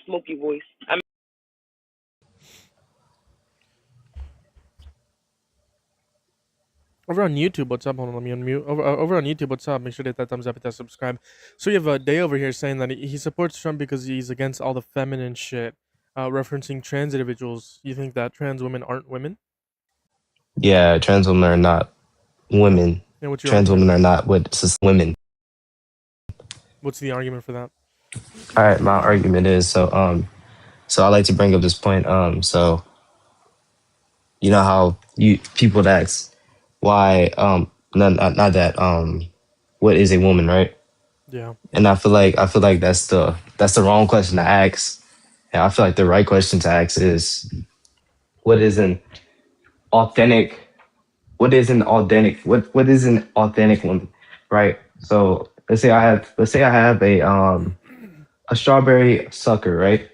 smoky voice. I Over on YouTube, what's up? Hold on, let me unmute. Over on YouTube, what's up? Make sure to hit that thumbs up, hit that subscribe. So you have a Day over here saying that he supports Trump because he's against all the feminine shit, referencing trans individuals. You think that trans women aren't women? Yeah, trans women are not women. And what's your Trans argument? women are not women. What's the argument for that? All right, my argument is so I like to bring up this point. So you know how you people ask why not that what is a woman, right? Yeah. And I feel like that's the wrong question to ask. And I feel like the right question to ask is what is an authentic what is an authentic woman, right? So let's say I have a strawberry sucker, right?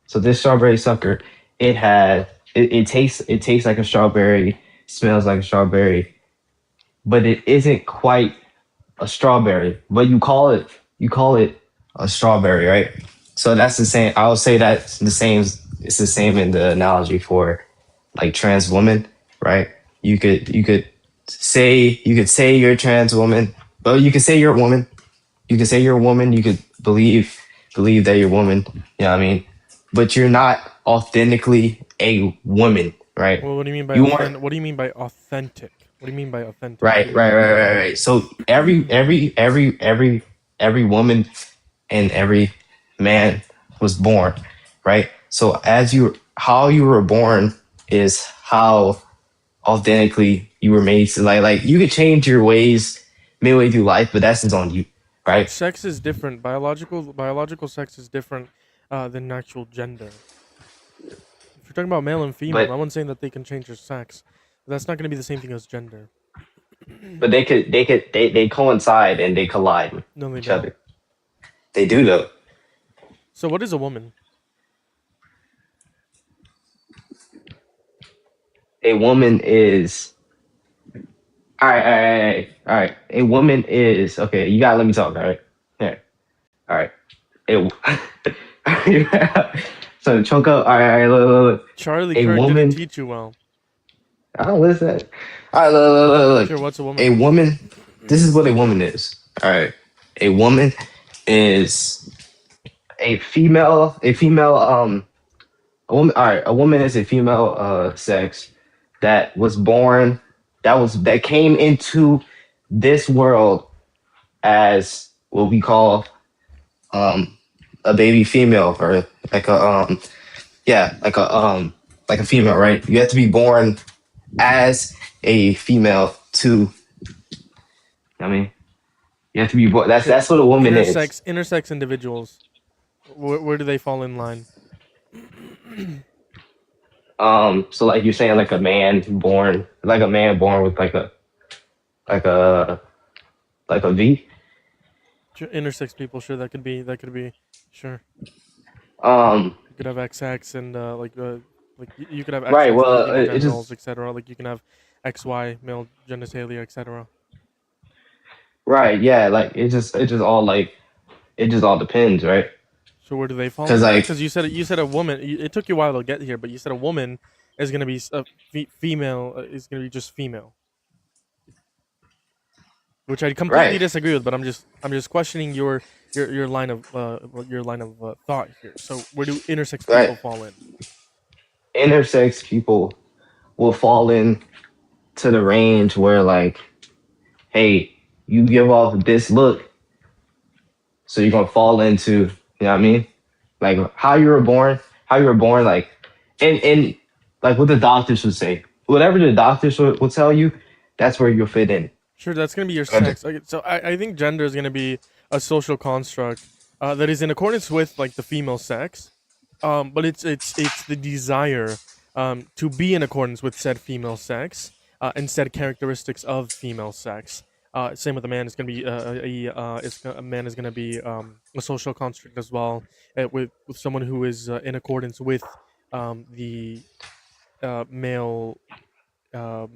So this strawberry sucker, it tastes like a strawberry, smells like a strawberry, but it isn't quite a strawberry. But you call it a strawberry, right? So that's the same. I would say that's the same. It's the same in the analogy for like trans woman, right? You could say you're a trans woman, but you could say you're a woman. You could say you're a woman. You could believe that you're a woman. You know what I mean? But you're not authentically a woman, right? Well, what do you mean by You aren't. authentic? What do you mean by authentic? What do you mean by authentic? Right. So every woman and every man was born, right? So how you were born is how authentically you were made. So like you could change your ways midway through life, but that's just on you, right? Sex is different. Biological sex is different than actual gender. If you're talking about male and female, But no one's saying that they can change their sex. But that's not going to be the same thing as gender. but they coincide and they collide with No, they each don't. other. They do though. So what is a woman? A woman is all right. A woman is okay. You gotta let me talk. All right. Yeah. All right. It, so choke up. All right. Look. Charlie A Kirk didn't woman. teach you well. Oh, what is that? All right. Look. Sure, what's a woman? A woman. This is what a woman is. All right. A woman is a female. A female. A woman. All right. A woman is a female. Sex that was born. That came into this world as what we call um a baby female or like a yeah like a female, right? You have to be born as a female to, I mean, you have to be born. That's what a woman is. Intersex individuals. Where do they fall in line? So like you're saying like a man born with like a like a V. Sure, intersex people, sure, that could be, sure. Um You could have XX and you could have right, XX well female it genitals, just etc. Like you can have XY male genitalia, etc. right, yeah, like it just all depends, right? So where do they fall Because in? like Because you said a woman. It took you a while to get here, but you said a woman is gonna be female. Is gonna be just female, which I completely right, disagree with. But I'm just questioning your line of thought here. So where do intersex right. people fall in? Intersex people will fall in to the range where like, hey, you give off this look, so you're gonna fall into, you know what I mean? Like how you were born, like and like what the doctors would say. Whatever the doctors will tell you, that's where you'll fit in. Sure, that's gonna be your Okay. sex. Okay, so I think gender is gonna be a social construct that is in accordance with like the female sex, but it's the desire to be in accordance with said female sex and said characteristics of female sex. Same with a man. It's gonna be a man is gonna be a social construct as well, with someone who is in accordance with the male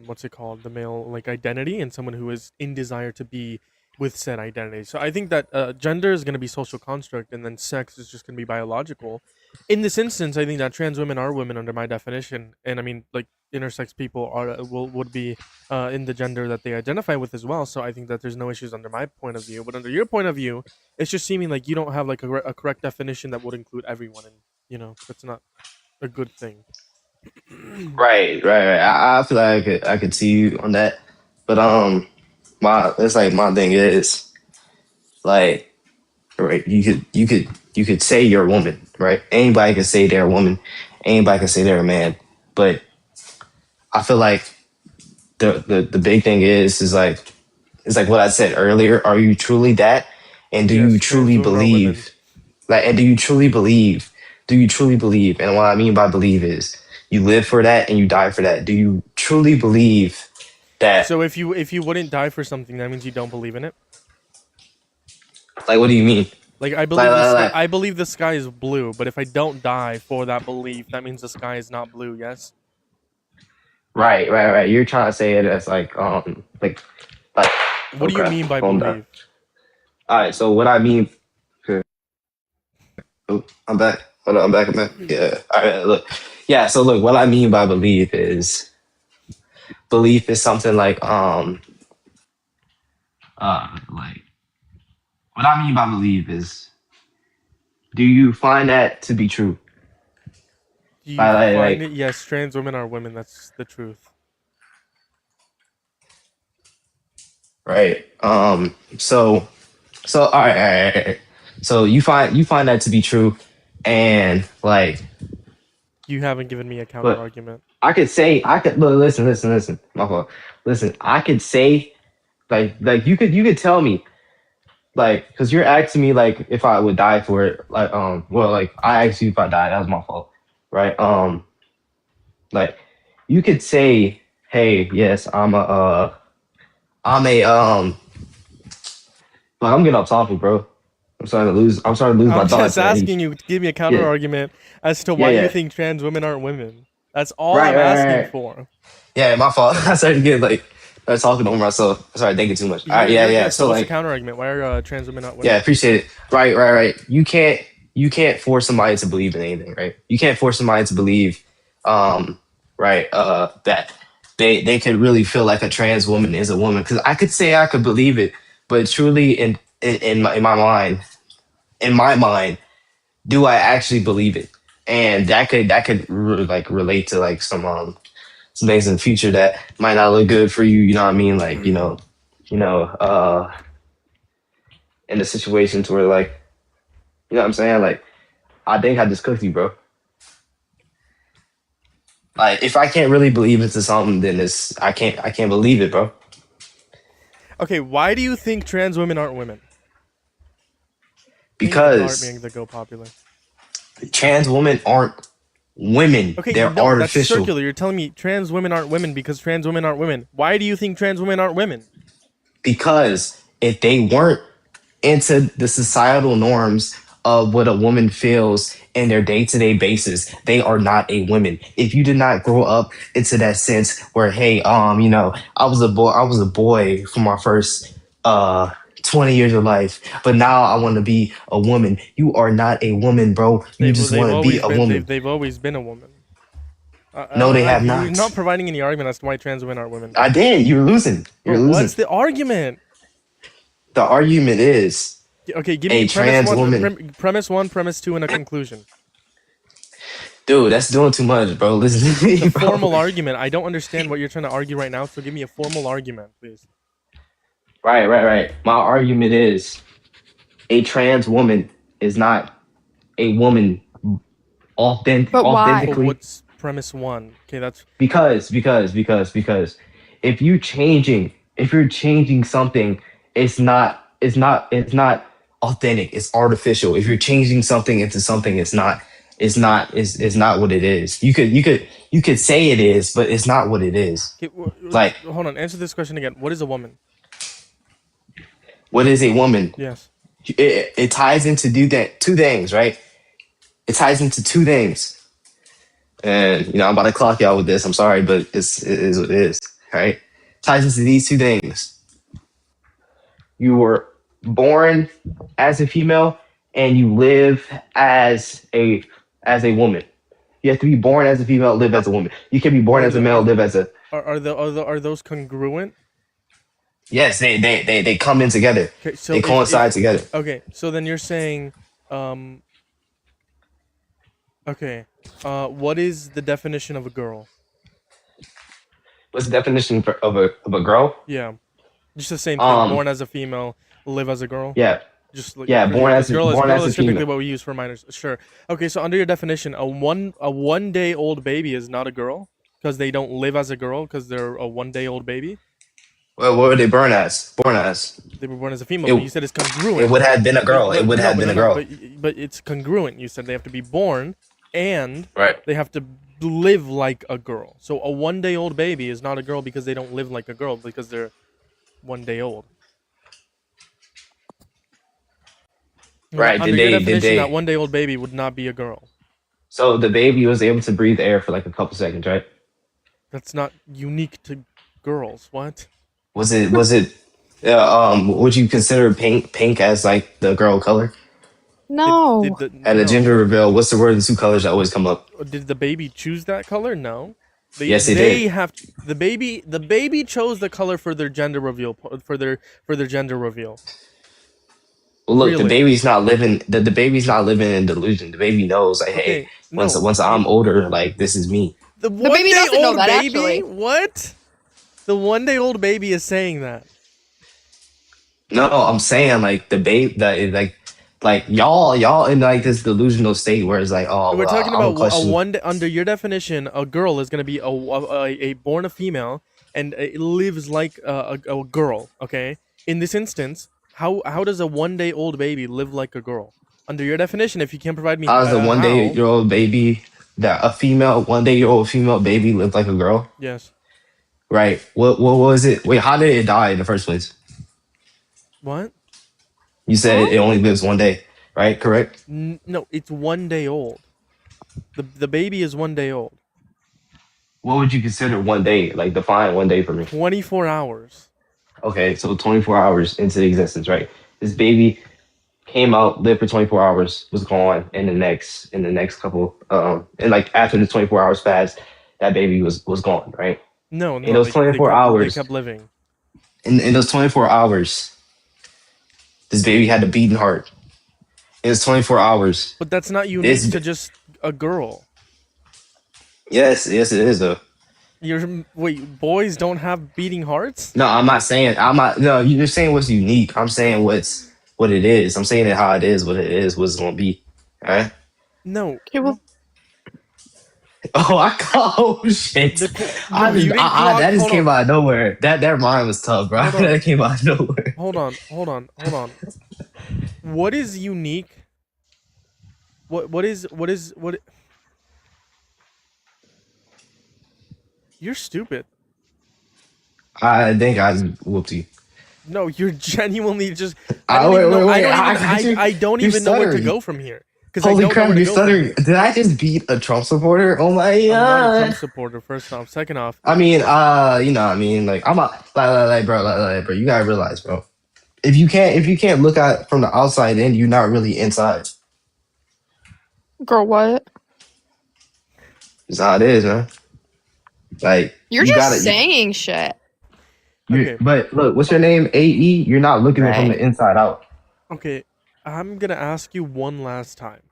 what's it called, the male like identity, and someone who is in desire to be with said identity. So I think that gender is going to be social construct, and then sex is just going to be biological. In this instance, I think that trans women are women under my definition, and I mean, like intersex people are would be in the gender that they identify with as well. So I think that there's no issues under my point of view, but under your point of view, it's just seeming like you don't have like a correct definition that would include everyone, and that's not a good thing. Right. I feel like I could see you on that, but my it's like my thing is like right. You could say you're a woman, right? Anybody can say they're a woman. Anybody can say they're a man, but I feel like the big thing is like it's like what I said earlier. Are you truly that? And do Yes, you trans truly women are women. believe? Like, and do you truly believe? Do you truly believe? And what I mean by believe is you live for that and you die for that. Do you truly believe that? So if you wouldn't die for something, that means you don't believe in it. Like, what do you mean? Like I Like, believe the like, sky. like I believe the sky is blue, but if I don't die for that belief, that means the sky is not blue. Yes. right. You're trying to say it as like What do you okay, mean by calm down. believe? All right. So what I mean. Oh, I'm back. Hold on, I'm back. I'm back. Yeah. All right. Look. Yeah. So look, what I mean by belief is something like what I mean by believe is do you find that to be true? Do you Like find it? Yes, trans women are women. That's the truth. right. So all right. So you find that to be true, and like, You haven't given me a counter but argument. I could look, listen. My fault. Listen, I could say like you could tell me like because you're asking me like if I would die for it like well like I asked you if I died that was my fault right like you could say hey yes I'm a like I'm getting off topic bro I'm starting to lose my I'm just thoughts man asking you to give me a counter yeah argument as to yeah why you yeah think trans women aren't women. That's all right I'm right right, asking right. for. Yeah my fault I started to get like I started talking over myself I started thinking too much all right You're yeah good. So so what's the like counter argument? Why are trans women not yeah, women? appreciate it. Right. You can't force somebody to believe in anything, right? You can't force somebody to believe, um, right, that they could really feel like a trans woman is a woman. Because I could say I could believe it, but truly in my mind, do I actually believe it? And that could like relate to like some things in the future that might not look good for you. You know what I mean? Like you know, in the situations where like you know what I'm saying? Like I think I just cooked you, bro. Like if I can't really believe into something, then it's I can't believe it, bro. Okay, why do you think trans women aren't women? Paint me a card, being Because the go popular. trans women aren't women; Okay, they're no, that's artificial. circular. You're telling me trans women aren't women because trans women aren't women. Why do you think trans women aren't women? Because if they weren't into the societal norms of what a woman feels in their day-to-day basis, they are not a woman. If you did not grow up into that sense where, hey, I was a boy for my first 20 years of life, but now I want to be a woman. You are not a woman, bro. You just They've want to be always a been woman. they've always been a woman. No, they have You're not not. providing any argument as to why trans women aren't women. I did. You're losing. You're Bro, what's losing. the argument? The argument is Okay, give me a trans woman. premise one, premise two, and a conclusion. Dude, that's doing too much, bro. Listen to It's a me, bro. formal argument. I don't understand what you're trying to argue right now, so give me a formal argument, please. Right. My argument is a trans woman is not a woman But why? But authentically what's premise one? Okay, that's because if you're changing something, it's not authentic. It's artificial. If you're changing something into something, it's not what it is. You could say it is, but it's not what it is. okay. Like, Hold on. Answer this question again. What is a woman? what is a woman? Yes. It ties into two things, right? It ties into two things. And I'm about to clock y'all with this. I'm sorry, but it is what it is. Right? Ties into these two things. you were born as a female and you live as a woman. You have to be born as a female, live as a woman. You can be born as a male, live as a. Are those congruent? Yes, they come in together. Okay, so They coincide together. Okay, so then you're saying, okay, what is the definition of a girl? What's the definition of a girl? Yeah, just the same thing. Born as a female, live as a girl. Yeah, Just yeah, born as girl born as a is typically female. what we use for minors. Sure. Okay, so under your definition, a 1 day old baby is not a girl because they don't live as a girl because they're a 1 day old baby. Well, what were they born as? Born as. They were born as a female. But you said it's congruent. It would have been a girl. It would have been a girl. But it's congruent. You said they have to be born and Right. they have to live like a girl. So a 1 day old baby is not a girl because they don't live like a girl because they're 1 day old. Right. Under your definition, that 1 day old baby would not be a girl. So the baby was able to breathe air for like a couple seconds, right? That's not unique to girls. What? Was it? Would you consider pink as like the girl color? No. At a gender reveal, what's the word? The two colors that always come up. Did the baby choose that color? No. Yes, it did. The baby chose the color for their gender reveal for their gender reveal. Well, look, Really? the baby's not living. The baby's not living in delusion. The baby knows, like, Okay, hey, once no. I'm older, like this is me. The baby 1 day doesn't know old that, baby? actually. What? The 1 day old baby is saying that. No, I'm saying like the baby that like y'all in like this delusional state where it's like, oh, We're well, talking I don't about question- a 1 day, under your definition, a girl is going to be a born a female and it lives like a girl, okay? In this instance, how does a 1 day old baby live like a girl? Under your definition, if you can't provide me How does a how- 1 day year old baby that a female 1 day year old female baby live like a girl? Yes. Right. What was it? Wait, how did it die in the first place? What? You said it only lives 1 day, right? Correct? No, it's 1 day old. The baby is 1 day old. What would you consider 1 day? Like define 1 day for me. 24 hours. Okay, so 24 hours into existence, right? This baby came out, lived for 24 hours, was gone in the next couple and like after the 24 hours passed, that baby was gone, right? No, In those 24 hours. They kept living. In those 24 hours, this baby had a beating heart. In those 24 hours. But that's not unique This- to just a girl. Yes, it is though. Wait, boys don't have beating hearts? No, no, you're saying what's unique. I'm saying what it is. I'm saying it how it is, what it's gonna be. Alright? No. Okay, well, Oh shit. No, you didn't clock- that just hold came on. out of nowhere. That rhyme was tough, bro. Hold on. That came out of nowhere. Hold on. What is unique? What is You're stupid. I think I whooped you. No, you're genuinely just Wait, I don't you're even know where to stuttering. go from here. Because Holy crap, you're stuttering. Did I just beat a Trump supporter? Oh my I'm not a Trump god. supporter, first off. Second off, I mean, like I'm a bro, you gotta realize, bro. If you can't look at from the outside in, you're not really inside. girl, what? That's how it is, man. Like You're you just gotta- saying shit. Okay. But look, what's your name? AE. You're not looking at it from Right. the inside out. okay, I'm gonna ask you one last time.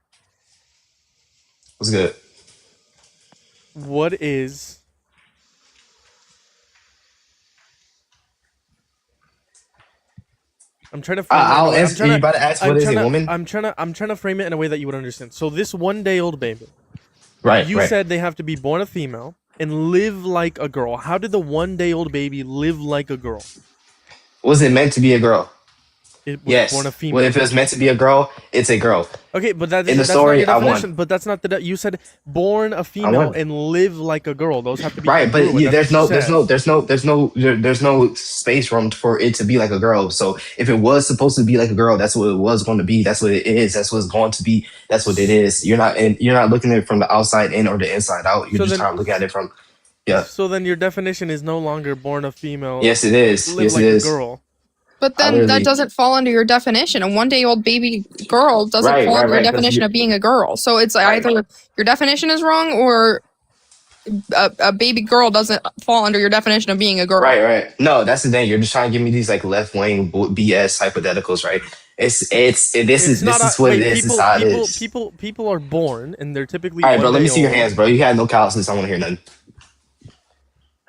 What's good? What is I'm trying to frame it in a I'll way- I'm answer. trying You to- about to ask I'm what is trying a to- woman? I'm trying to frame it in a way that you would understand. So this 1 day old baby, Right. you right. said they have to be born a female and live like a girl. How did the 1 day old baby live like a girl? Was it meant to be a girl? It was Yes. born a female. Well, if it was meant to be a girl, it's a girl. Okay, but that, In the that's story, not your I won. definition. But that's not you said born a female won. and live like a girl. Those have to be Right, but congruent. That's what you said. there's no space room for it to be like a girl. So if it was supposed to be like a girl, that's what it was going to be. That's what it is. That's what it's going to be. That's what it is. You're not looking at it from the outside in or the inside out. You're So just then- trying to look at it from. Yeah. So then your definition is no longer born a female. Yes, it is. Live Yes, like it a is. girl. But I then literally- that doesn't fall under your definition. A 1-day-old baby girl doesn't Right, fall right, under your right, 'cause definition you- of being a girl. So it's Right. either your definition is wrong or a baby girl doesn't fall under your definition of being a girl. Right. No, that's the thing. You're just trying to give me these like left wing BS hypotheticals, right? This is what it is. This is how it is. People are born and they're typically. All right, bro. one Let me day see your old. hands, bro. You had no calluses. I want to hear nothing.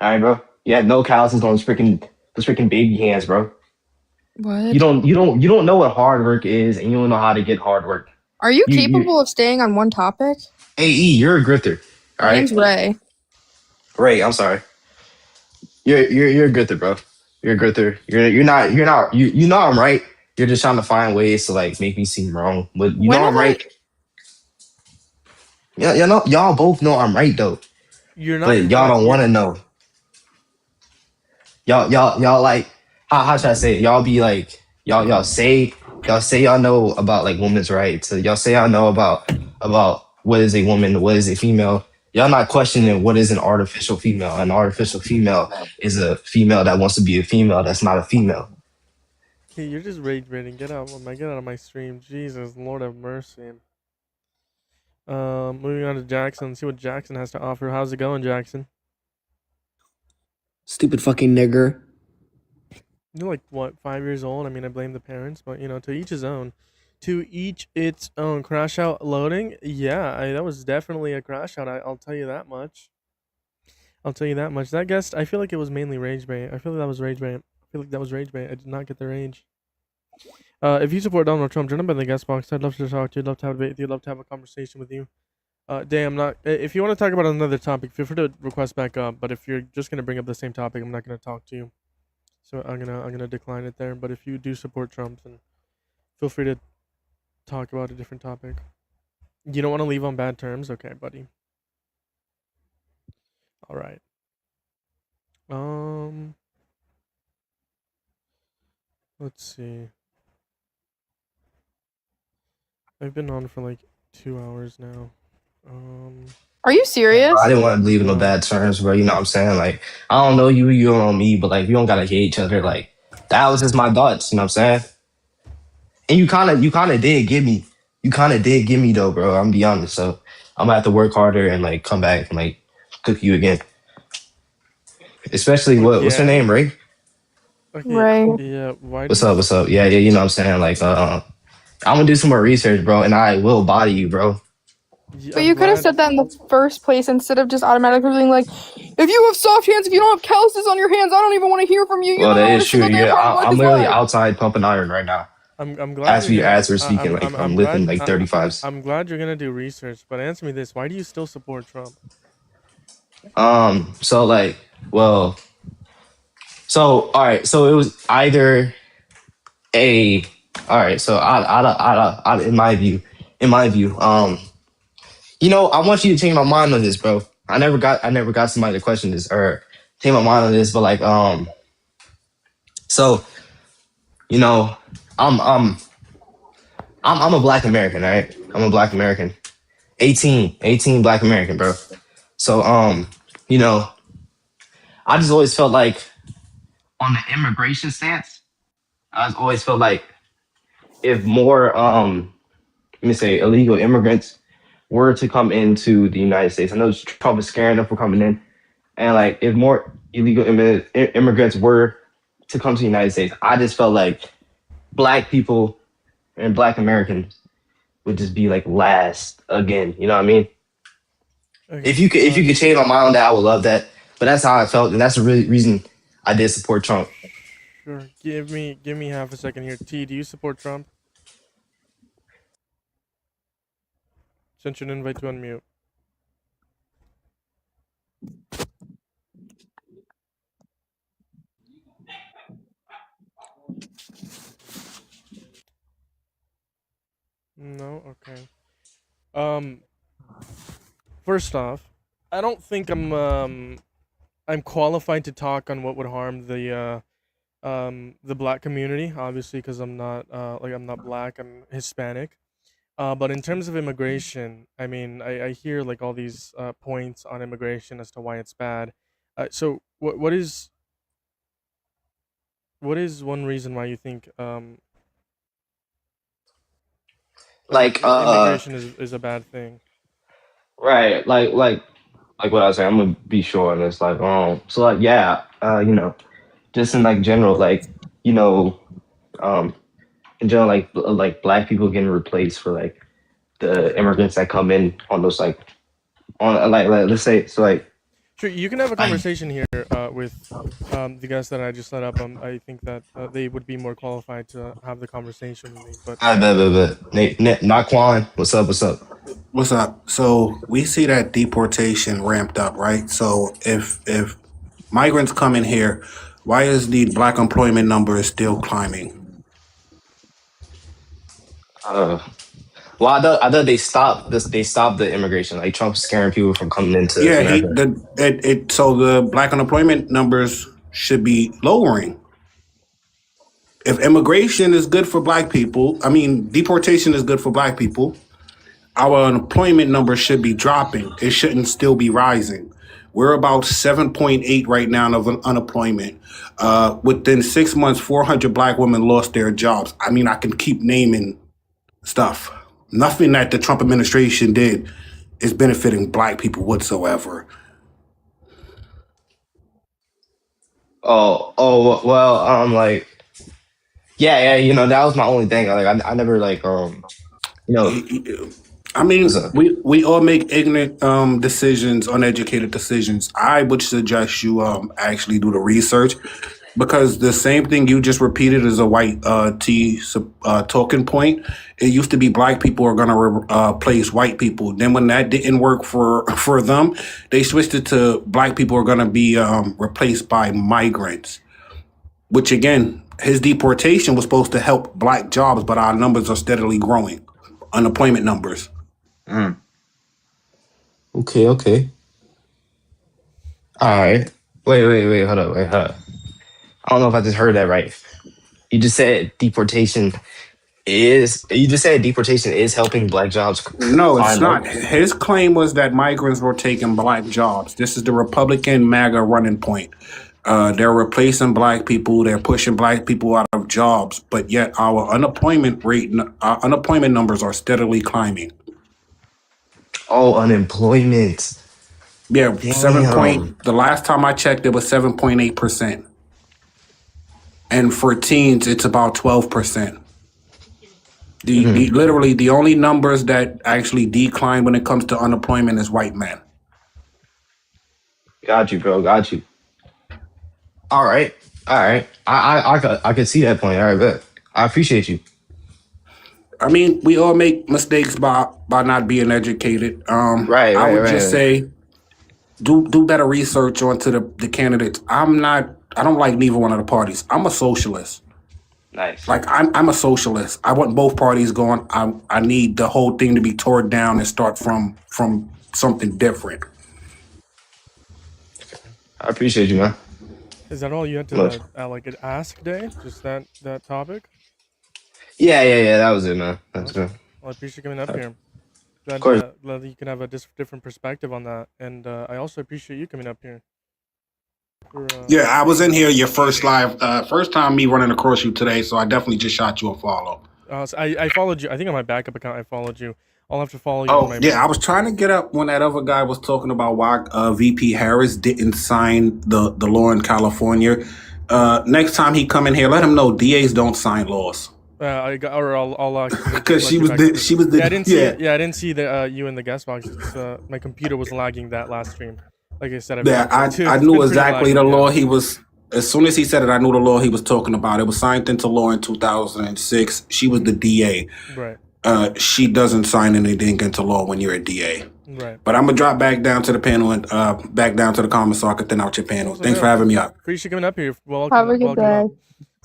All right, bro. You had no calluses on those freaking baby hands, bro. What? You don't know what hard work is, and you don't know how to get hard work. Are you you- capable of staying on one topic? Hey, E, you're a grifter. All My right, name's Ray. Ray. I'm sorry. You're a grifter, bro. You're a grifter. You know I'm right. You're just trying to find ways to like make me seem wrong, but you When know I'm have I- right. Yeah, y'all both know I'm right though, You're not. but y'all don't want to know. Y'all like how should I say it? Y'all be like y'all say y'all know about like women's rights. So y'all say y'all know about what is a woman, what is a female. Y'all not questioning what is an artificial female. An artificial female is a female that wants to be a female that's not a female. Hey, you're just rage baiting. Get out of my stream. Jesus, Lord have mercy. Moving on to Jackson. See what Jackson has to offer. How's it going, Jackson? Stupid fucking nigger. You're like what, 5 years old? I mean, I blame the parents, but to each his own. To each its own. Crash out loading. Yeah, that was definitely a crash out. I'll tell you that much. That guest, I feel like it was mainly rage bait. I feel like that was rage bait. I did not get the rage. If you support Donald Trump, join up in the guest box. I'd love to talk to you. I'd love to have a debate with you. I'd love to have a conversation with you. I'm not. If you want to talk about another topic, feel free to request back up. But if you're just gonna bring up the same topic, I'm not gonna talk to you. So I'm gonna decline it there. But if you do support Trump, then feel free to talk about a different topic. You don't want to leave on bad terms, okay, buddy? All right. Let's see. I've been on for like 2 hours now. Are you serious? I didn't want to leave in no bad terms, bro. You know what I'm saying? Like, I don't know you, you don't know me, but like, we don't gotta hate each other. Like, that was just my thoughts. You know what I'm saying? And you kind of did give me. You kind of did give me though, bro. I'm gonna be honest. So I'm gonna have to work harder and like come back and like cook you again. Especially what's her Yeah. name, Ray? Okay. Right. Yeah. Why? What's up? Yeah. You know what I'm saying? Like, I'm gonna do some more research, bro, and I will body you, bro. But you could have said that in the first place instead of just automatically being like, if you have soft hands, if you don't have calluses on your hands, I don't even want to hear from you. You Well, don't that know is every true. single damn Yeah, part of life I'm is literally life. outside pumping iron right now. I'm glad. As we're speaking, like I'm lifting like 35s. I'm glad you're gonna do research, but answer me this: why do you still support Trump? So like, well, so all right, so it was either all right, so I in my view, you know, I want you to change my mind on this, bro. I never got somebody to question this or change my mind on this, but like, so, you know, I'm a Black American, right? I'm a Black American, 18 Black American, bro. So, you know, I just always felt like on the immigration stance, I always felt like if more, let me say, illegal immigrants were to come into the United States, I know Trump is scaring them for coming in, and like if more illegal immigrants were to come to the United States, I just felt like Black people and Black Americans would just be like last again. You know what I mean? Okay. If you could change my mind on that, I would love that. But that's how I felt, and that's the reason I did support Trump. Sure. Give me half a second here. T, do you support Trump? Sent you an invite to unmute. No? Okay. First off, I don't think I'm qualified to talk on what would harm the Black community, obviously, because I'm not I'm not Black, I'm Hispanic. But in terms of immigration, I mean, I hear like all these points on immigration as to why it's bad. So what is what is one reason why you think Like immigration is a bad thing? right, like what I was saying. I'm gonna be short on this. Like so like yeah, just in like general, like you know, um, in general, like black people getting replaced for like the immigrants that come in on those like on like let's say so like Sure, you can have a I conversation here with the guests that I just set up. I think that they would be more qualified to have the conversation with me. But but Nate, not Quan. What's up? What's up? What's up? So we see that deportation ramped up, right? So if migrants come in here, why is the black employment number still climbing? Uh, well, I thought they stopped this. They stopped the immigration. Like Trump's scaring people from coming into Yeah, America. so the black unemployment numbers should be lowering. If immigration is good for black people, I mean deportation is good for black people, our unemployment number should be dropping. It shouldn't still be rising. We're about 7.8 right now of unemployment. Within 6 months, 400 black women lost their jobs. I mean, I can keep naming stuff. Nothing that the Trump administration did is benefiting black people whatsoever. Well, like, yeah, that was my only thing. Like, I never like, you know, I mean, what's up? we all make ignorant decisions, uneducated decisions. I would suggest you actually do the research, because the same thing you just repeated is a white talking point. It used to be black people are going to replace white people. Then when that didn't work for them, they switched it to black people are going to be replaced by migrants. Which again, his deportation was supposed to help black jobs, but our numbers are steadily growing. Unemployment numbers. Okay. All right. Wait. Hold up. I don't know if I just heard that right. You just said deportation is helping black jobs No, it's find not. work. His claim was that migrants were taking black jobs. This is the Republican MAGA running point. They're replacing black people. They're pushing black people out of jobs, but yet our unemployment numbers are steadily climbing. Oh, unemployment. Yeah, Damn. The last time I checked, it was 7.8%, and for teens, it's about 12%. Literally the only numbers that actually decline when it comes to unemployment is white men. Got you, bro. Got you. All right. I could see that point. All right, bet. I appreciate you. I mean, we all make mistakes by not being educated. I would just say do better research onto the candidates. I don't like neither one of the parties. I'm a socialist. Nice. Like I'm a socialist. I want both parties going. I need the whole thing to be torn down and start from something different. I appreciate you, man. Is that all you had Much. to like an ask day? Just that topic? Yeah. That was it, man. That's good. Well, I appreciate you coming up here. Glad, course. Glad that you can have a different perspective on that, and I also appreciate you coming up here. Yeah, I was in here your first time me running across you today, so I definitely just shot you a follow. So I followed you. I think on my backup account I followed you. I'll have to follow you. Oh, on my yeah, I was trying to get up when that other guy was talking about why VP Harris didn't sign the law in California. Next time he come in here, let him know DAs don't sign laws. I'll Because she was the I didn't see it. Yeah, I didn't see the you in the guest box. My computer was lagging that last stream. Like I said, I knew exactly the law he was. As soon as he said it, I knew the law he was talking about. It was signed into law in 2006. She was the DA. Right. She doesn't sign anything into law when you're a DA. Right. But I'm gonna drop back down to the panel and back down to the comments so I can thin out your panel. Thanks for having me up. Appreciate you coming up here. Have a good day.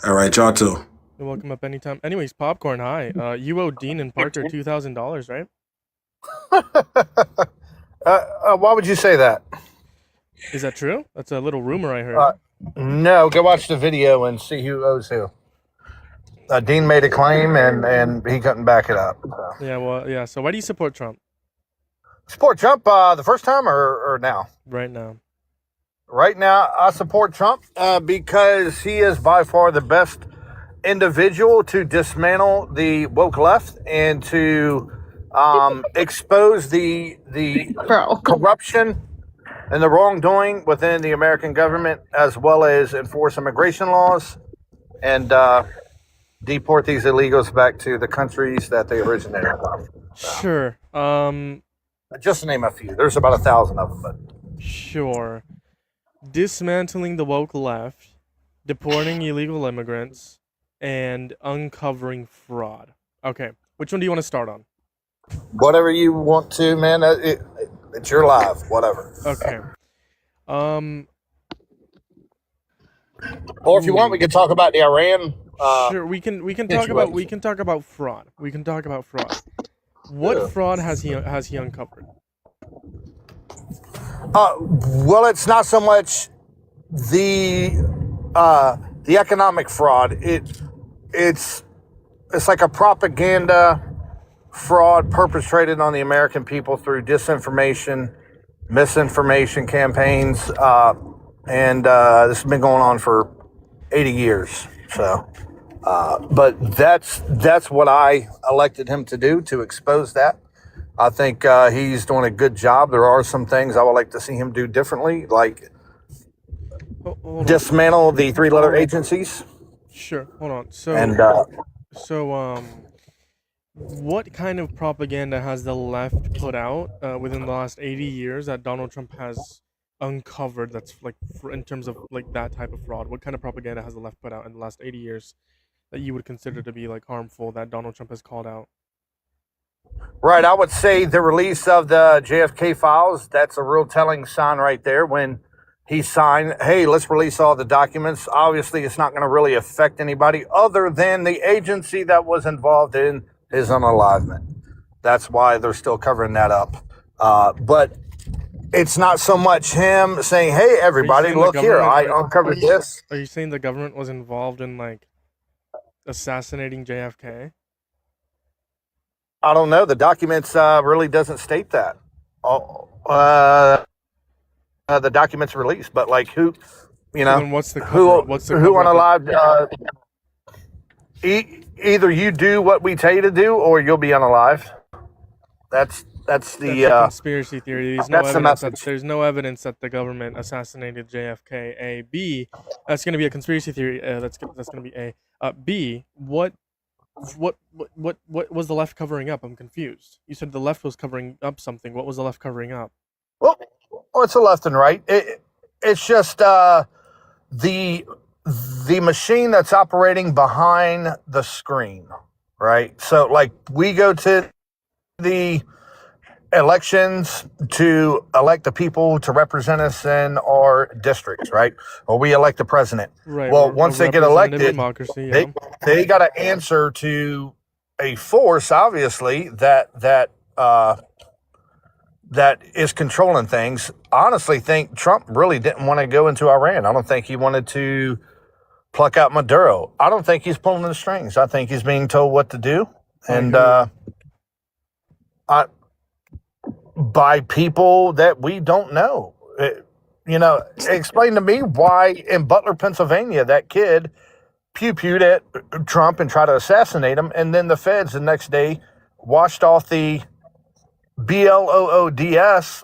All right, y'all too. You're welcome up anytime. Anyways, Popcorn, hi. You owe Dean and Parker $2,000, right? Why would you say that? Is that true? That's a little rumor I heard. No, go watch the video and see who owes who. Dean made a claim and he couldn't back it up. So. Yeah, well, yeah. So why do you support Trump? Support Trump the first time or now? Right now. Right now, I support Trump because he is by far the best individual to dismantle the woke left and to expose the Bro. corruption and the wrongdoing within the American government, as well as enforce immigration laws and deport these illegals back to the countries that they originated from. Sure. Just to name a few. There's about 1,000 of them, but Sure. Dismantling the woke left, deporting illegal immigrants, and uncovering fraud. Okay, which one do you want to start on? whatever you want to, man. It's your life, whatever. Okay. Or if you want, we can talk about the Iran. Sure, we can talk about fraud. We can talk about fraud. What fraud has he uncovered? Well, it's not so much the economic fraud. It's like a propaganda fraud perpetrated on the American people through disinformation, misinformation campaigns, and this has been going on for 80 years. So, but that's what I elected him to do, to expose that. I think he's doing a good job. There are some things I would like to see him do differently, like Hold on. dismantle the three-letter agencies. Sure. Hold on. So, what kind of propaganda has the left put out within the last 80 years that Donald Trump has uncovered? That's like in terms of like that type of fraud. What kind of propaganda has the left put out in the last 80 years that you would consider to be like harmful that Donald Trump has called out? Right, I would say the release of the JFK files, that's a real telling sign right there when he signed, hey, let's release all the documents. Obviously, it's not going to really affect anybody other than the agency that was involved in his unalivement. That's why they're still covering that up. But it's not so much him saying, hey, everybody, saying the look here, I government- uncovered this. Are you saying the government was involved in like assassinating JFK? I don't know. The documents really doesn't state that. The documents released, but like who, you know, Then what's the who cover-up? What's the who cover-up? unalived? Either you do what we tell you to do, or you'll be unalived. That's the That's a conspiracy theory. There's no that's the evidence message. there's no evidence that the government assassinated JFK. A. B. That's going to be a conspiracy theory. That's going to be A. B. What was the left covering up? I'm confused. You said the left was covering up something. What was the left covering up? Well, it's a left and right. It's just the machine that's operating behind the screen, right? So, like, we go to the elections to elect the people to represent us in our districts, right? Or we elect the president. Right. Well, a once they get representative elected, democracy. Yeah. they got to answer to a force, obviously, that is controlling things. I honestly think Trump really didn't want to go into Iran. I don't think he wanted to pluck out Maduro. I don't think he's pulling the strings. I think he's being told what to do, and by people that we don't know. Explain to me why in Butler, Pennsylvania, that kid pew-pewed at Trump and tried to assassinate him, and then the feds the next day washed off the BLOODS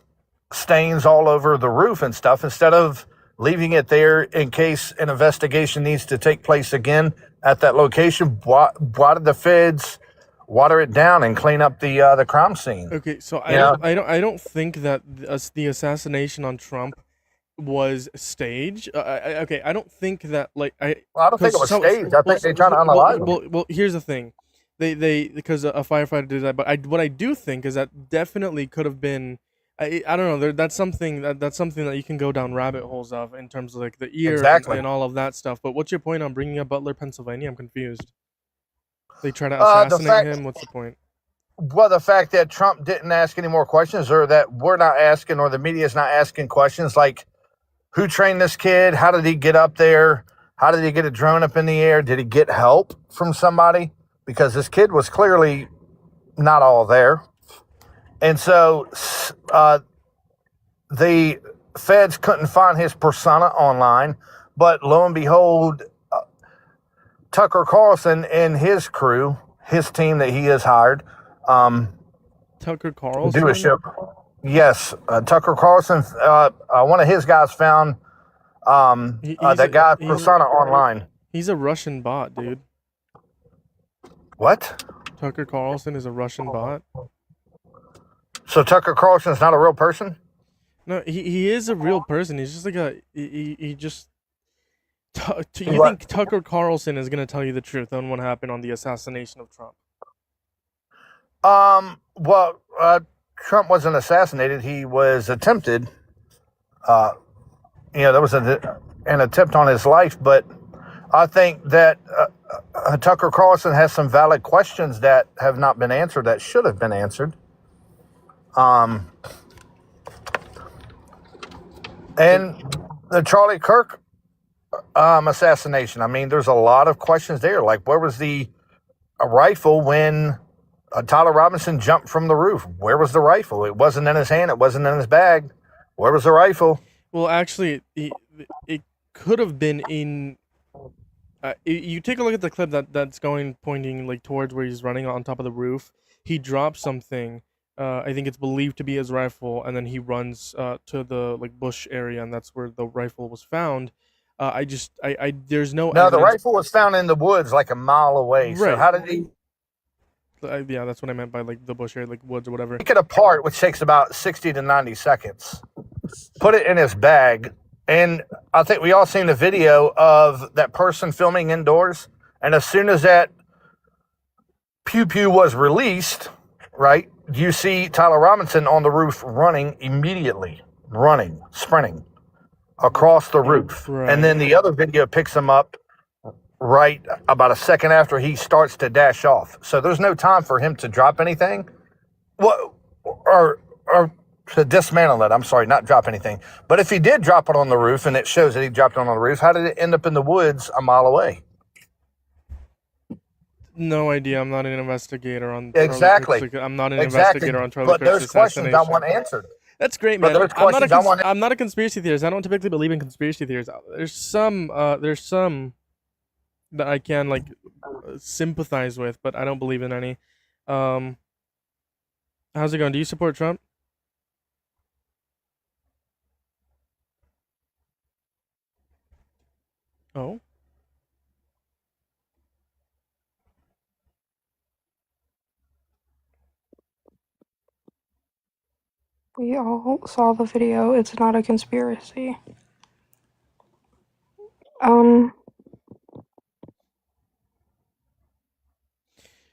stains all over the roof and stuff instead of leaving it there in case an investigation needs to take place again at that location. Why did the feds water it down and clean up the crime scene? Okay, so I don't think that the assassination on Trump was staged. I don't think that I don't think it was staged. I think they're trying to unalive him. Well, here's the thing. They because a firefighter did that, but what I do think is that definitely could have been. I don't know. That's something that you can go down rabbit holes of in terms of like the ear Exactly. and all of that stuff. But what's your point on bringing up Butler, Pennsylvania? I'm confused. They try to assassinate him. What's the point? Well, the fact that Trump didn't ask any more questions, or that we're not asking, or the media's not asking questions like, who trained this kid? How did he get up there? How did he get a drone up in the air? Did he get help from somebody? Because this kid was clearly not all there. And so the feds couldn't find his persona online, but lo and behold, Tucker Carlson and his crew, his team that he has hired, Tucker Carlson. do a show. Yes, Tucker Carlson. One of his guys found that guy persona online. He's a Russian bot, dude. What? Tucker Carlson is a Russian bot. So Tucker Carlson is not a real person? No, he is a real person. He's just like he just. You What? think Tucker Carlson is gonna tell you the truth on what happened on the assassination of Trump? Well, Trump wasn't assassinated. He was attempted. There was an attempt on his life, but I think that Tucker Carlson has some valid questions that have not been answered that should have been answered. And the Charlie Kirk assassination. I mean, there's a lot of questions there. Like, where was the rifle when Tyler Robinson jumped from the roof? Where was the rifle? It wasn't in his hand. It wasn't in his bag. Where was the rifle? Well, actually, it could have been in. You take a look at the clip that's pointing like towards where he's running on top of the roof. He drops something. I think it's believed to be his rifle, and then he runs to the like bush area, and that's where the rifle was found. There's no. No, the evidence- rifle was found in the woods like a mile away. Right. So how did he Yeah, that's what I meant by like the bush area, like woods or whatever. take it apart, which takes about 60 to 90 seconds, put it in his bag, and I think we all seen the video of that person filming indoors, and as soon as that pew-pew was released, right, you see Tyler Robinson on the roof running immediately, sprinting across the roof. Right. And then the other video picks him up right about a second after he starts to dash off. So there's no time for him to drop anything. Or to dismantle it. I'm sorry, not drop anything. But if he did drop it on the roof and it shows that he dropped it on the roof, how did it end up in the woods a mile away? No idea. I'm not an investigator on Exactly. Charlie Kirk's, I'm not an Exactly. investigator on Charlie But Kirk's there's questions I assassination. want answered. That's great, But man. there's questions I want- I'm not a conspiracy theorist. I don't typically believe in conspiracy theories. There's some that I can like sympathize with, but I don't believe in any. How's it going? Do you support Trump? Oh. We all saw the video. It's not a conspiracy.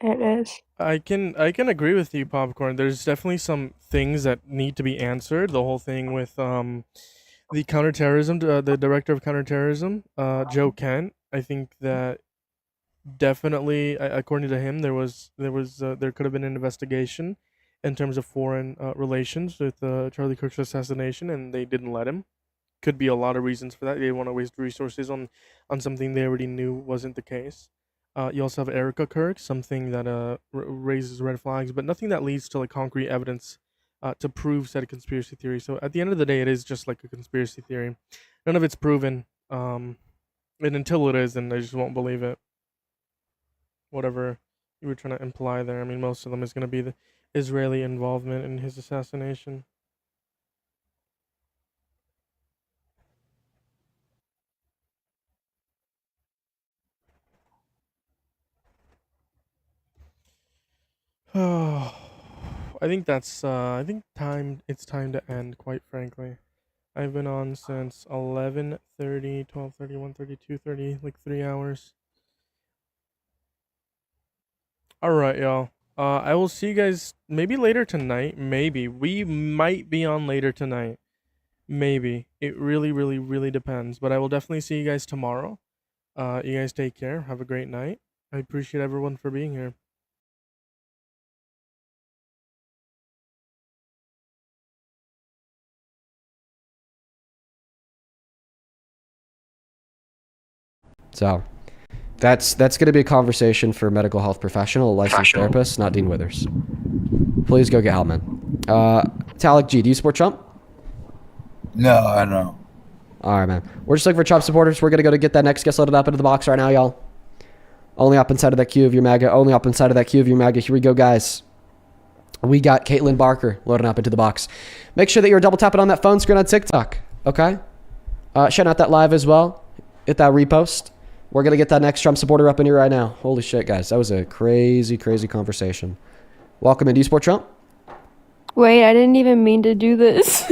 It is. I can agree with you, Popcorn. There's definitely some things that need to be answered. The whole thing with the counterterrorism, the director of counterterrorism, Joe Kent. I think that definitely, according to him, there could have been an investigation in terms of foreign relations with Charlie Kirk's assassination, and they didn't let him. Could be a lot of reasons for that. They didn't want to waste resources on something they already knew wasn't the case. You also have Erica Kirk, something that raises red flags, but nothing that leads to like concrete evidence to prove said conspiracy theory. So at the end of the day, it is just like a conspiracy theory. None of it's proven, and until it is, then I just won't believe it. Whatever you were trying to imply there, I mean, most of them is going to be the Israeli involvement in his assassination. Oh, I think that's it's time to end, quite frankly. I've been on since 11:30, 12:30, 1:30, 2:30, like 3 hours. Alright, y'all. I will see you guys maybe later tonight. Maybe. We might be on later tonight. Maybe. It really, really, really depends. But I will definitely see you guys tomorrow. You guys take care. Have a great night. I appreciate everyone for being here. So that's going to be a conversation for a medical health professional, a licensed therapist, not Dean Withers. Please go get help, man. Talik G, do you support Trump? No, I know. All right, man. We're just looking for Trump supporters. We're going to go to get that next guest loaded up into the box right now, y'all. Only up inside of that queue of your MAGA. Only up inside of that queue of your MAGA. Here we go, guys. We got Caitlin Barker loading up into the box. Make sure that you're double tapping on that phone screen on TikTok, okay? Shouting out that live as well. Hit that repost. We're going to get that next Trump supporter up in here right now. Holy shit, guys. That was a crazy, crazy conversation. Welcome in. Do you support Trump? Wait, I didn't even mean to do this.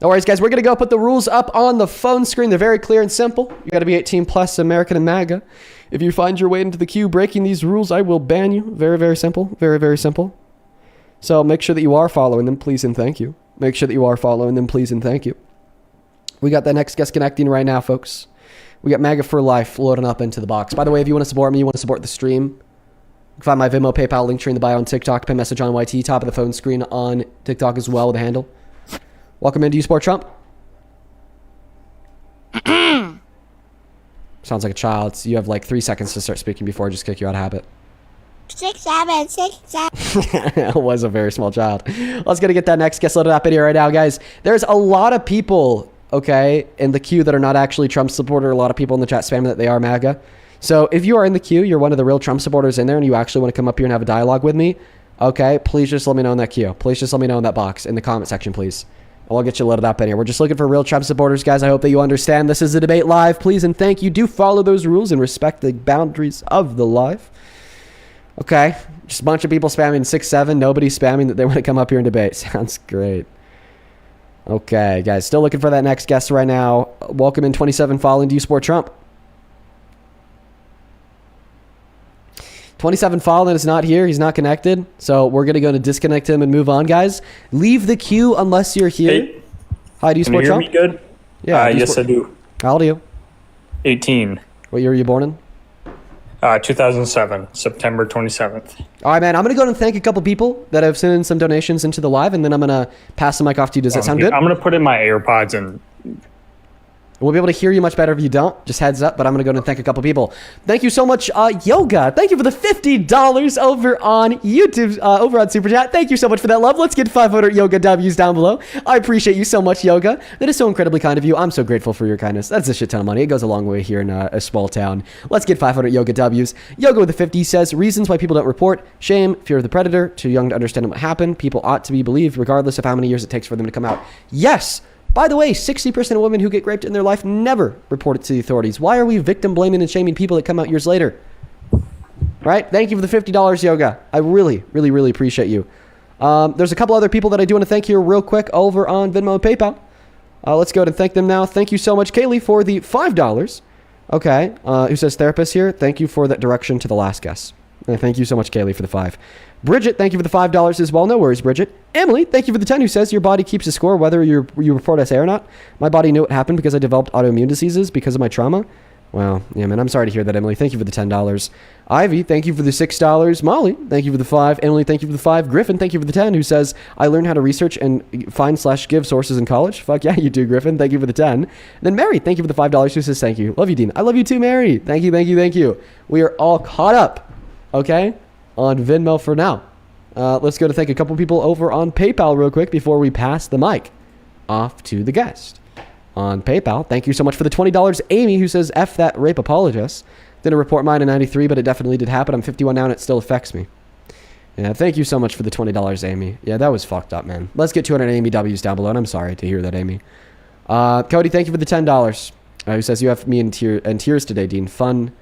No worries, guys. We're going to go put the rules up on the phone screen. They're very clear and simple. You got to be 18 plus, American and MAGA. If you find your way into the queue breaking these rules, I will ban you. Very, very simple. Very, very simple. So make sure that you are following them, please and thank you. Make sure that you are following them, please and thank you. We got that next guest connecting right now, folks. We got MAGA for life loading up into the box. By the way, if you want to support me, you want to support the stream, you can find my Venmo, PayPal, link tree in the bio on TikTok, pin message on YT, top of the phone screen on TikTok as well with a handle. Welcome in. Do you support Trump? Sounds like a child. You have like 3 seconds to start speaking before I just kick you out of habit. 6, 7, 6, 7. It was a very small child. Let's get that next guest loaded up in here right now, guys. There's a lot of people, okay, in the queue that are not actually Trump supporter. A lot of people in the chat spamming that they are MAGA. So if you are in the queue, you're one of the real Trump supporters in there, and you actually want to come up here and have a dialogue with me, okay, please just let me know in that queue. Please just let me know in that box, in the comment section, please. And we'll get you loaded up in here. We're just looking for real Trump supporters, guys. I hope that you understand this is a debate live, please, and thank you. Do follow those rules and respect the boundaries of the live. Okay, just a bunch of people spamming 6, 7. Nobody spamming that they want to come up here and debate. Sounds great. Okay, guys, still looking for that next guest right now. Welcome in 27 Fallen. Do you support Trump? 27 Fallen is not here. He's not connected. So we're going to go to disconnect him and move on, guys. Leave the queue unless you're here. Hey, hi, do you support Trump? Can you hear me good? Yeah. Yes, I do. How old are you? 18. What year were you born in? 2007, September 27th. All right, man. I'm going to go and thank a couple people that have sent in some donations into the live, and then I'm going to pass the mic off to you. Does that sound good? I'm going to put in my AirPods and... We'll be able to hear you much better if you don't. Just heads up, but I'm going to go and thank a couple people. Thank you so much, Yoga. Thank you for the $50 over on YouTube, over on Super Chat. Thank you so much for that love. Let's get 500 Yoga W's down below. I appreciate you so much, Yoga. That is so incredibly kind of you. I'm so grateful for your kindness. That's a shit ton of money. It goes a long way here in a small town. Let's get 500 Yoga W's. Yoga with the 50 says, reasons why people don't report. Shame, fear of the predator, too young to understand what happened. People ought to be believed regardless of how many years it takes for them to come out. Yes! By the way, 60% of women who get raped in their life never report it to the authorities. Why are we victim blaming and shaming people that come out years later? Right? Thank you for the $50, Yoga. I really, really, really appreciate you. There's a couple other people that I do want to thank here real quick over on Venmo and PayPal. Let's go ahead and thank them now. Thank you so much, Kaylee, for the $5. Okay. Who says therapist here? Thank you for that direction to the last guest. And thank you so much, Kaylee, for the 5. Bridget, thank you for the $5 as well. No worries, Bridget. Emily, thank you for the 10, who says your body keeps a score whether you report SA or not. My body knew it happened because I developed autoimmune diseases because of my trauma. Wow. Yeah, man, I'm sorry to hear that, Emily. Thank you for the $10. Ivy, thank you for the $6. Molly, thank you for the 5. Emily, thank you for the 5. Griffin, thank you for the 10, who says, I learned how to research and find/give sources in college. Fuck yeah, you do, Griffin. Thank you for the 10. And then Mary, thank you for the $5, who says, thank you. Love you, Dean. I love you too, Mary. Thank you, thank you, thank you. We are all caught up, okay, on Venmo for now. Let's go to thank a couple people over on PayPal real quick before we pass the mic off to the guest. On PayPal, thank you so much for the $20. Amy, who says, F that rape apologist. Didn't report mine in 93, but it definitely did happen. I'm 51 now and it still affects me. Yeah, thank you so much for the $20, Amy. Yeah, that was fucked up, man. Let's get 200 Amy W's down below, and I'm sorry to hear that, Amy. Cody, thank you for the $10. Who says, you have me in tears today, Dean. Fun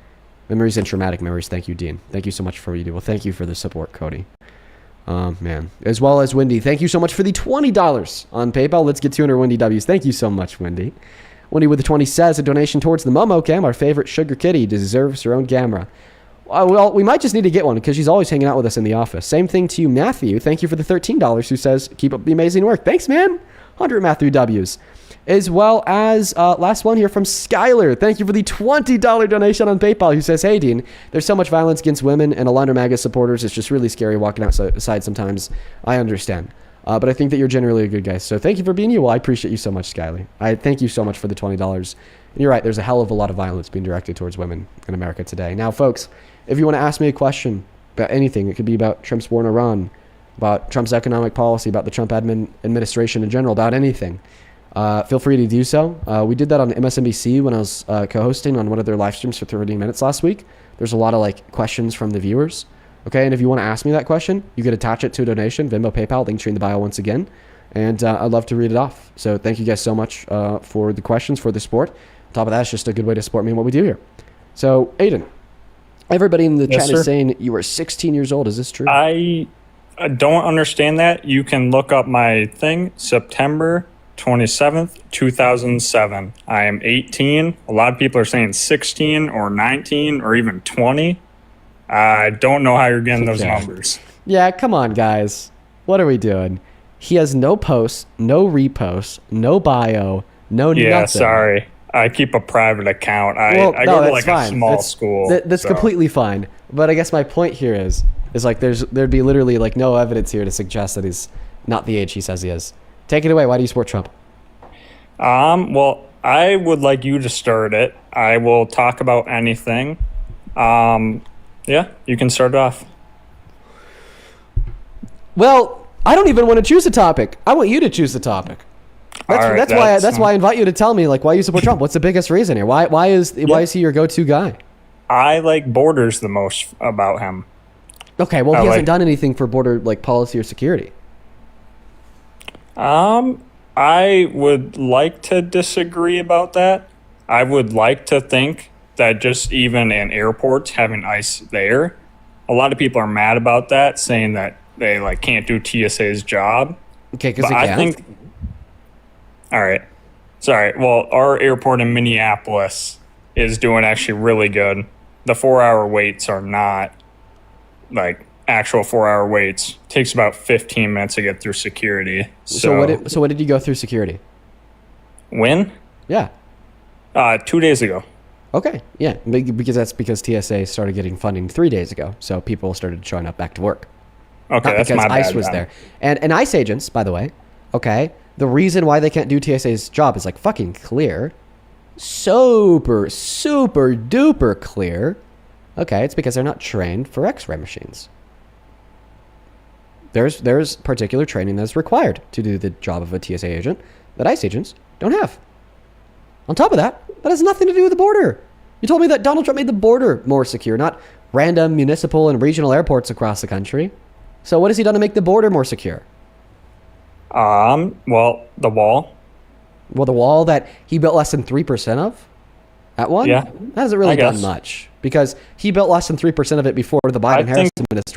memories and traumatic memories. Thank you, Dean. Thank you so much for what you do. Well, thank you for the support, Cody. Man. As well as Wendy. Thank you so much for the $20 on PayPal. Let's get 200 Wendy W's. Thank you so much, Wendy. Wendy with the 20 says, a donation towards the Momo Cam, our favorite sugar kitty, deserves her own camera. Well, we might just need to get one because she's always hanging out with us in the office. Same thing to you, Matthew. Thank you for the $13, who says, keep up the amazing work. Thanks, man. 100 Matthew W's. As well as last one here from Skylar. Thank you for the $20 donation on PayPal, who says, hey, Dean, there's so much violence against women and a lot of MAGA supporters. It's just really scary walking outside sometimes. I understand. But I think that you're generally a good guy. So thank you for being you. Well, I appreciate you so much, Skylar. I thank you so much for the $20. And you're right. There's a hell of a lot of violence being directed towards women in America today. Now, folks, if you want to ask me a question about anything, it could be about Trump's war in Iran, about Trump's economic policy, about the Trump administration in general, about anything. feel free to do so. We did that on MSNBC when I was co-hosting on one of their live streams for 30 minutes last week. There's a lot of like questions from the viewers. Okay, and if you want to ask me that question, you could attach it to a donation, Venmo, PayPal, link tree in the bio once again. And I'd love to read it off. So thank you guys so much for the questions, for the support. On top of that, it's just a good way to support me and what we do here. So, Aiden, everybody in the chat sir. is saying you were 16 years old. Is this true? I don't understand that. You can look up my thing, September 27th, 2007. I am 18. A lot of people are saying 16 or 19 or even 20. I don't know how you're getting those Okay. numbers. Yeah, come on, guys. What are we doing? He has no posts, no reposts, no bio, no Yeah, nothing. sorry. I keep a private account. I Well, go no, to that's like fine. a small That's- school. That's so. completely fine. But I guess my point here is like there'd be literally like no evidence here to suggest that he's not the age he says he is. Take it away. Why do you support Trump? Well, I would like you to start it. I will talk about anything. Yeah, you can start it off. Well, I don't even want to choose a topic. I want you to choose the topic. That's, All right, that's why I invite you to tell me like why you support Trump. What's the biggest reason here? Why is he your go-to guy? I like Borders the most about him. Okay, well I he hasn't like- done anything for border like policy or security. I would like to disagree about that. I would like to think that just even in airports having ICE there, a lot of people are mad about that, saying that they like can't do TSA's job. Okay, because But I think. All right. Sorry. Well, our airport in Minneapolis is doing actually really good. The 4-hour waits are not like actual 4-hour waits. Takes about 15 minutes to get through security. So what did you go through security? When? Yeah. 2 days ago. Okay. Yeah. Because TSA started getting funding 3 days ago, so people started showing up back to work. Okay, Not that's because my ICE bad was then. there. And ICE agents, by the way, okay, the reason why they can't do TSA's job is like fucking clear. Super, super duper clear. Okay, it's because they're not trained for X-ray machines. There's particular training that's required to do the job of a TSA agent that ICE agents don't have. On top of that, that has nothing to do with the border. You told me that Donald Trump made the border more secure, not random municipal and regional airports across the country. So what has he done to make the border more secure? Well, the wall. Well, the wall that he built less than 3% of at one? Yeah, That hasn't really I done guess. much because he built less than 3% of it before the I Biden-Harris think- administration.